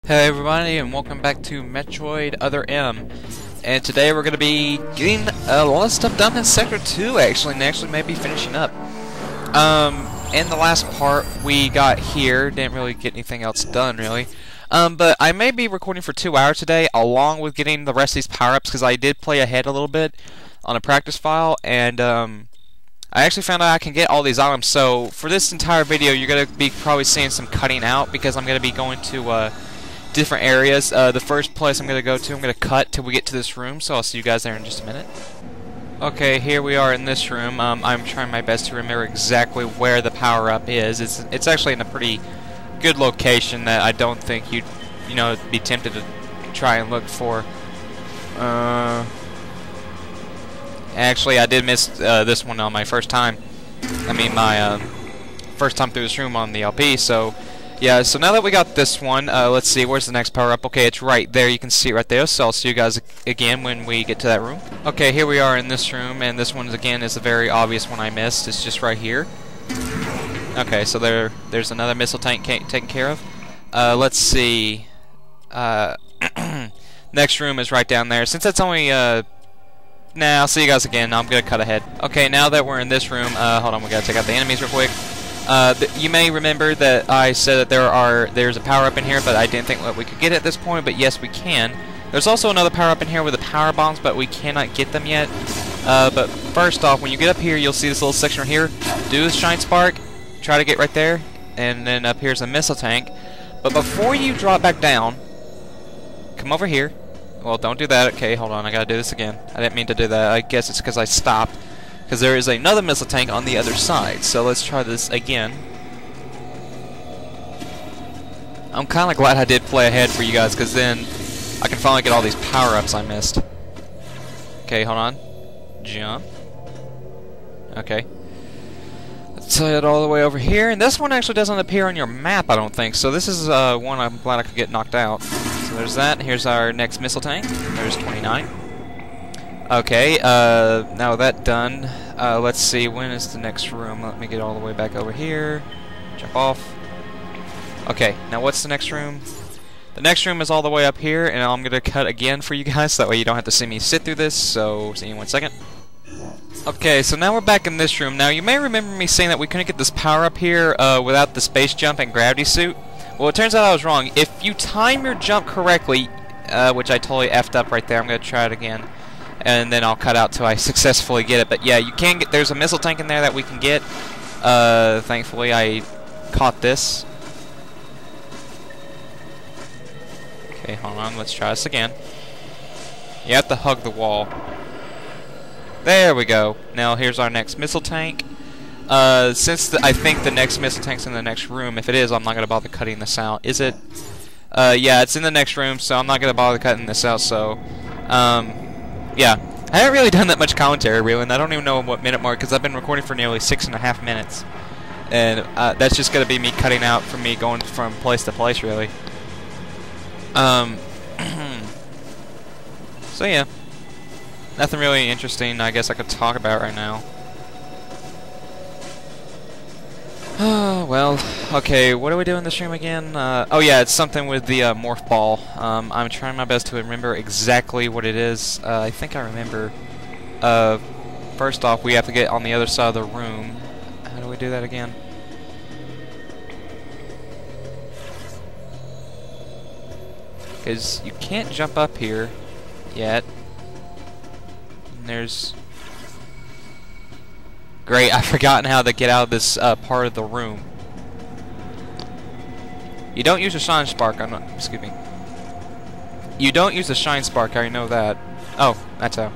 Hey everybody, and welcome back to Metroid Other M. And today we're going to be getting a lot of stuff done in Sector 2 actually, and actually maybe finishing up. In the last part we got here, didn't really get anything else done really. But I may be recording for 2 hours today, along with getting the rest of these power-ups, because I did play ahead a little bit on a practice file, and I actually found out I can get all these items. So for this entire video you're going to be probably seeing some cutting out, because I'm going to be going to different areas. The first place I'm going to go to, I'm going to cut till we get to this room, so I'll see you guys there in just a minute. Okay, here we are in this room. I'm trying my best to remember exactly where the power-up is. It's actually in a pretty good location that I don't think you'd be tempted to try and look for. Actually, I did miss this one on my first time. I mean, my first time through this room on the LP, so yeah, so now that we got this one, let's see, where's the next power-up? Okay, it's right there, you can see it right there, so I'll see you guys again when we get to that room. Okay, here we are in this room, and this one, again, is a very obvious one I missed. It's just right here. Okay, so there's another missile tank taken care of. Let's see. Next room is right down there. Since that's only, I'll see you guys again. I'm gonna cut ahead. Okay, now that we're in this room, hold on, we gotta take out the enemies real quick. You may remember that I said that there's a power-up in here, but I didn't think that we could get it at this point, but yes, we can. There's also another power-up in here with the power bombs, but we cannot get them yet. But first off, when you get up here, you'll see this little section right here. Do the Shine Spark, try to get right there, and then up here's a missile tank. But before you drop back down, come over here. Well, don't do that. Okay, hold on, I gotta do this again. I didn't mean to do that. I guess it's because I stopped. Because there is another missile tank on the other side. So let's try this again. I'm kind of glad I did play ahead for you guys, because then I can finally get all these power-ups I missed. Okay, hold on. Jump. Okay. Let's head all the way over here. And this one actually doesn't appear on your map, I don't think. So this is one I'm glad I could get knocked out. So there's that. Here's our next missile tank. There's 29. Okay, now that done, let's see, when is the next room? Let me get all the way back over here. Jump off. Okay, now what's the next room? The next room is all the way up here, and I'm going to cut again for you guys, that way you don't have to see me sit through this, so see you in 1 second. Okay, so now we're back in this room. Now, you may remember me saying that we couldn't get this power up here without the space jump and gravity suit. Well, it turns out I was wrong. If you time your jump correctly, which I totally effed up right there, I'm going to try it again. And then I'll cut out till I successfully get it. But yeah, you can get. There's a missile tank in there that we can get. Thankfully, I caught this. Okay, hold on. Let's try this again. You have to hug the wall. There we go. Now here's our next missile tank. Since I think the next missile tank's in the next room. If it is, I'm not gonna bother cutting this out. Is it? Yeah, it's in the next room, so I'm not gonna bother cutting this out. So, yeah, I haven't really done that much commentary, really, and I don't even know what minute mark, because I've been recording for nearly 6.5 minutes. And that's just going to be me cutting out from me going from place to place, really. So, yeah. Nothing really interesting, I guess I could talk about right now. Oh, well, okay, what do we do in this room again? Oh yeah, it's something with the morph ball. I'm trying my best to remember exactly what it is. I think I remember. First off, we have to get on the other side of the room. How do we do that again? Because you can't jump up here yet. And there's... Great, I've forgotten how to get out of this part of the room. You don't use a shine spark, excuse me. You don't use a shine spark, I already know that. Oh, that's how.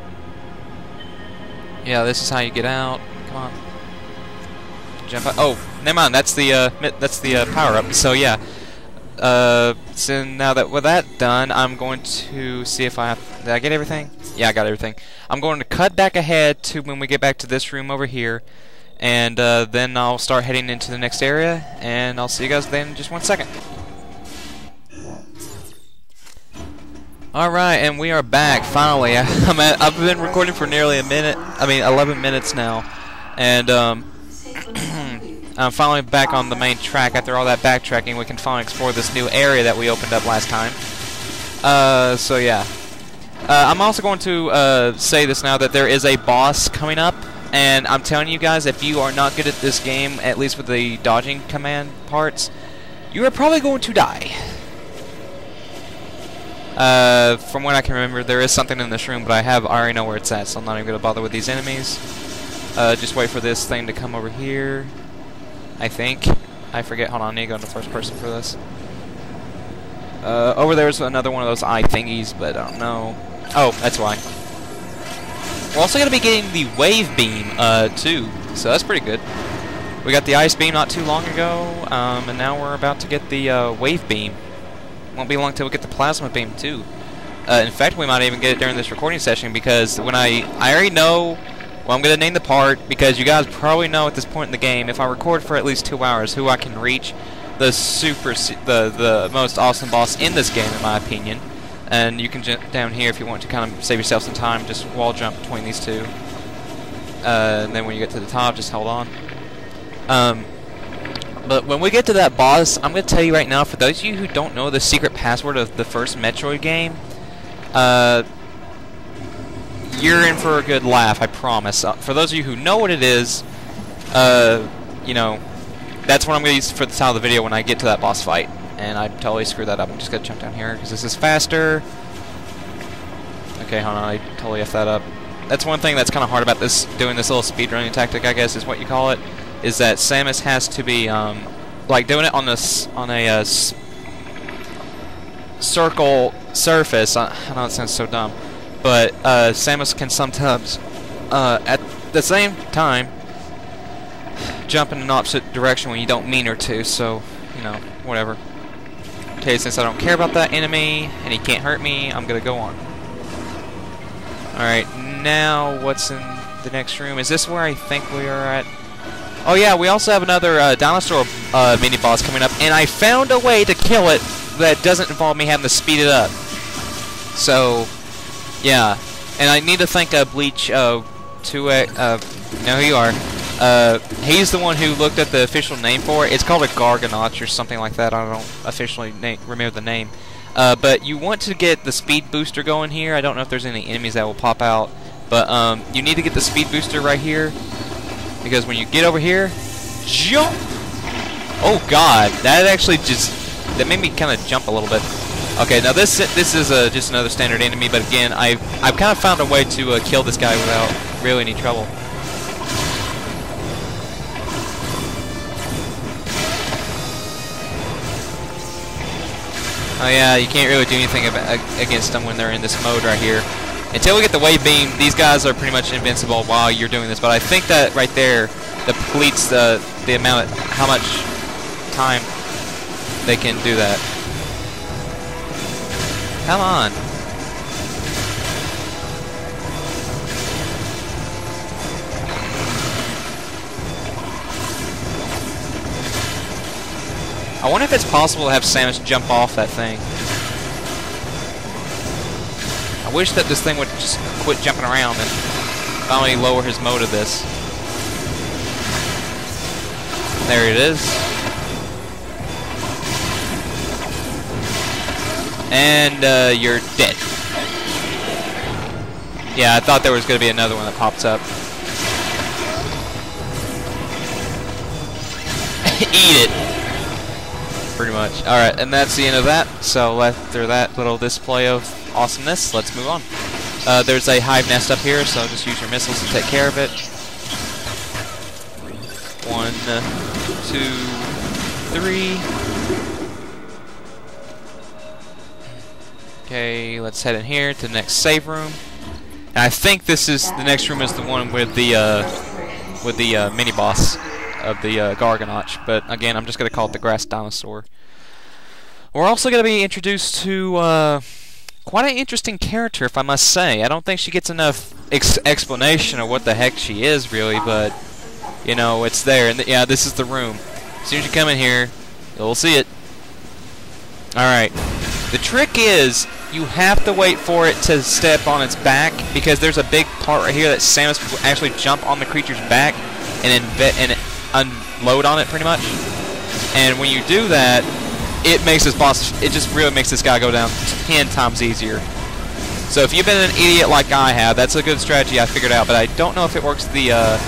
Yeah, this is how you get out. Come on. Jump out. Oh, never mind, that's the power up. So yeah. So now that with that done, I'm going to see if I have... Did I get everything? Yeah, I got everything. I'm going to cut back ahead to when we get back to this room over here, and then I'll start heading into the next area, and I'll see you guys then in just 1 second. Alright, and we are back, finally. I've been recording for nearly 11 minutes now, and I'm finally back on the main track. After all that backtracking, we can finally explore this new area that we opened up last time. So yeah. I'm also going to say this now, that there is a boss coming up, and I'm telling you guys, if you are not good at this game, at least with the dodging command parts, you are probably going to die. From what I can remember, there is something in this room, but I already know where it's at, so I'm not even going to bother with these enemies. Just wait for this thing to come over here, I think. I forget. Hold on, I need to go into first person for this. Over there's another one of those eye thingies, but I don't know. Oh, that's why. We're also going to be getting the wave beam, too, so that's pretty good. We got the ice beam not too long ago, and now we're about to get the wave beam. Won't be long till we get the plasma beam too. In fact, we might even get it during this recording session, because when I already know what I'm going to name the part, because you guys probably know at this point in the game, if I record for at least 2 hours, who I can reach the most awesome boss in this game, in my opinion. And you can jump down here if you want to kind of save yourself some time, just wall jump between these two. And then when you get to the top, just hold on. But when we get to that boss, I'm going to tell you right now, for those of you who don't know the secret password of the first Metroid game, you're in for a good laugh, I promise. For those of you who know what it is, you know, that's what I'm going to use for the title of the video when I get to that boss fight. And I totally screwed that up. I'm just going to jump down here, because this is faster. Okay, hold on, I totally effed that up. That's one thing that's kind of hard about this, doing this little speedrunning tactic, I guess is what you call it, is that Samus has to be, like doing it on this, on a circle surface. I know it sounds so dumb, but Samus can sometimes, at the same time, jump in an opposite direction when you don't mean her to, so, you know, whatever. Okay, since I don't care about that enemy, and he can't hurt me, I'm gonna go on. Alright, now what's in the next room? Is this where I think we are at? Oh yeah, we also have another dinosaur mini-boss coming up, and I found a way to kill it that doesn't involve me having to speed it up. So, yeah. And I need to thank Bleach, know who you are. He's the one who looked at the official name for it. It's called a Garganach or something like that. I don't officially remember the name. But you want to get the speed booster going here. I don't know if there's any enemies that will pop out. But you need to get the speed booster right here. Because when you get over here, jump! Oh god, that actually that made me kind of jump a little bit. Okay, now this is just another standard enemy. But again, I've kind of found a way to kill this guy without really any trouble. Oh yeah, you can't really do anything against them when they're in this mode right here. Until we get the wave beam, these guys are pretty much invincible while you're doing this. But I think that right there depletes the amount, how much time they can do that. Come on. I wonder if it's possible to have Samus jump off that thing. I wish that this thing would just quit jumping around and finally lower his mode of this. There it is. And you're dead. Yeah, I thought there was going to be another one that pops up. Eat it. Pretty much. Alright, and that's the end of that. So after that little display of awesomeness, let's move on. There's a hive nest up here, so just use your missiles to take care of it. 1, 2, 3. Okay, let's head in here to the next save room. And I think the next room is the one with the mini boss of the Garganach, but again, I'm just going to call it the grass dinosaur. We're also going to be introduced to quite an interesting character, if I must say. I don't think she gets enough explanation of what the heck she is, really, but, you know, it's there. And yeah, this is the room. As soon as you come in here, you'll see it. Alright. The trick is, you have to wait for it to step on its back, because there's a big part right here that Samus will actually jump on the creature's back, and unload on it pretty much. And when you do that, it makes this boss, it just really makes this guy go down 10 times easier. So if you've been an idiot like I have, that's a good strategy I figured out, but I don't know if it works the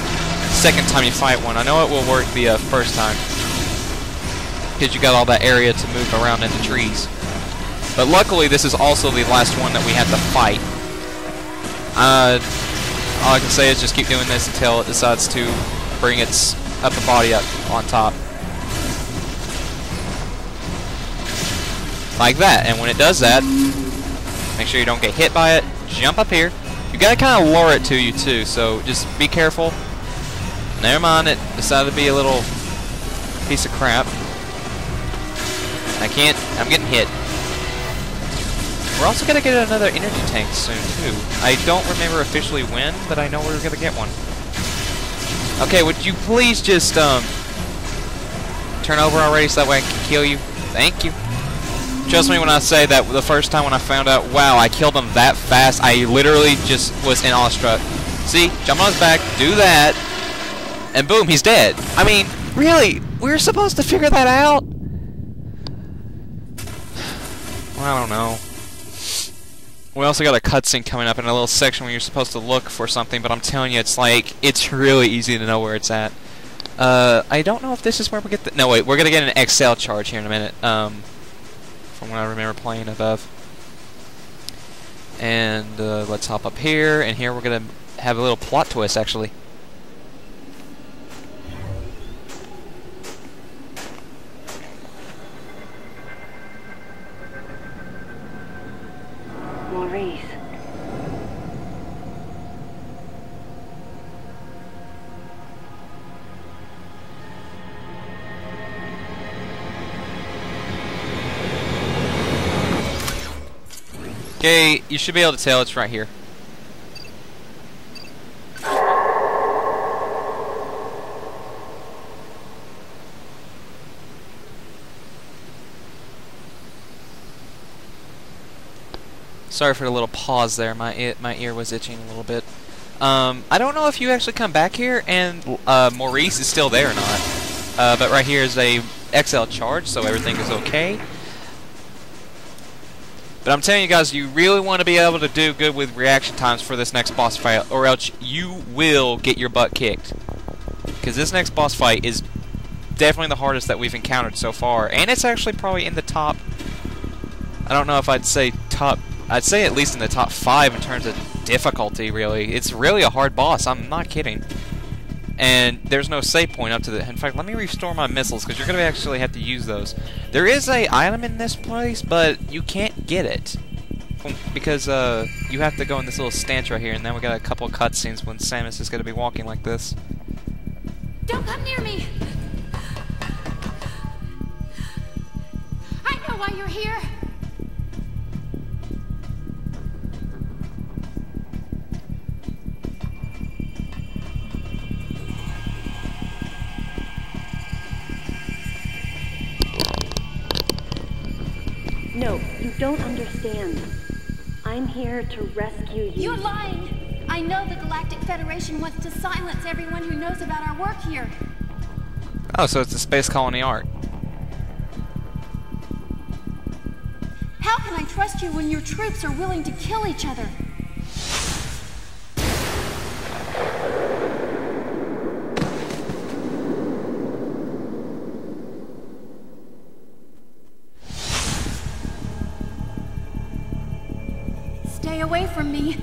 second time you fight one. I know it will work the first time, because you got all that area to move around in the trees. But luckily, this is also the last one that we have to fight. All I can say is just keep doing this until it decides to bring its upper body up on top. Like that. And when it does that, make sure you don't get hit by it. Jump up here. You gotta kind of lure it to you too, so just be careful. Never mind, it decided to be a little piece of crap. I'm getting hit. We're also gonna get another energy tank soon too. I don't remember officially when, but I know we're gonna get one. Okay, would you please just turn over already so that way I can kill you? Thank you. Trust me when I say that the first time when I found out, wow, I killed him that fast, I literally just was in awestruck. See, jump on his back, do that, and boom, he's dead. I mean, really, we were supposed to figure that out? Well, I don't know. We also got a cutscene coming up in a little section where you're supposed to look for something, but I'm telling you, it's like, it's really easy to know where it's at. I don't know if this is where we get the... No, wait, we're gonna get an XL charge here in a minute, from what I remember playing above. And, let's hop up here, and here we're gonna have a little plot twist, actually. Maurice. Okay, you should be able to tell it's right here. Sorry for the little pause there. My ear was itching a little bit. I don't know if you actually come back here and Maurice is still there or not. But right here is a XL charge, so everything is okay. But I'm telling you guys, you really want to be able to do good with reaction times for this next boss fight, or else you will get your butt kicked. Because this next boss fight is definitely the hardest that we've encountered so far, and it's actually probably in the top... I don't know if I'd say top... I'd say at least in the top 5 in terms of difficulty, really. It's really a hard boss, I'm not kidding. And there's no save point up to the... In fact, let me restore my missiles, because you're going to actually have to use those. There is a item in this place, but you can't get it. Because you have to go in this little stance right here, and then we got a couple of cutscenes when Samus is going to be walking like this. Don't come near me! I know why you're here! No, you don't understand. I'm here to rescue you. You're lying! I know the Galactic Federation wants to silence everyone who knows about our work here. Oh, so it's a space colony art. How can I trust you when your troops are willing to kill each other? Stay away from me.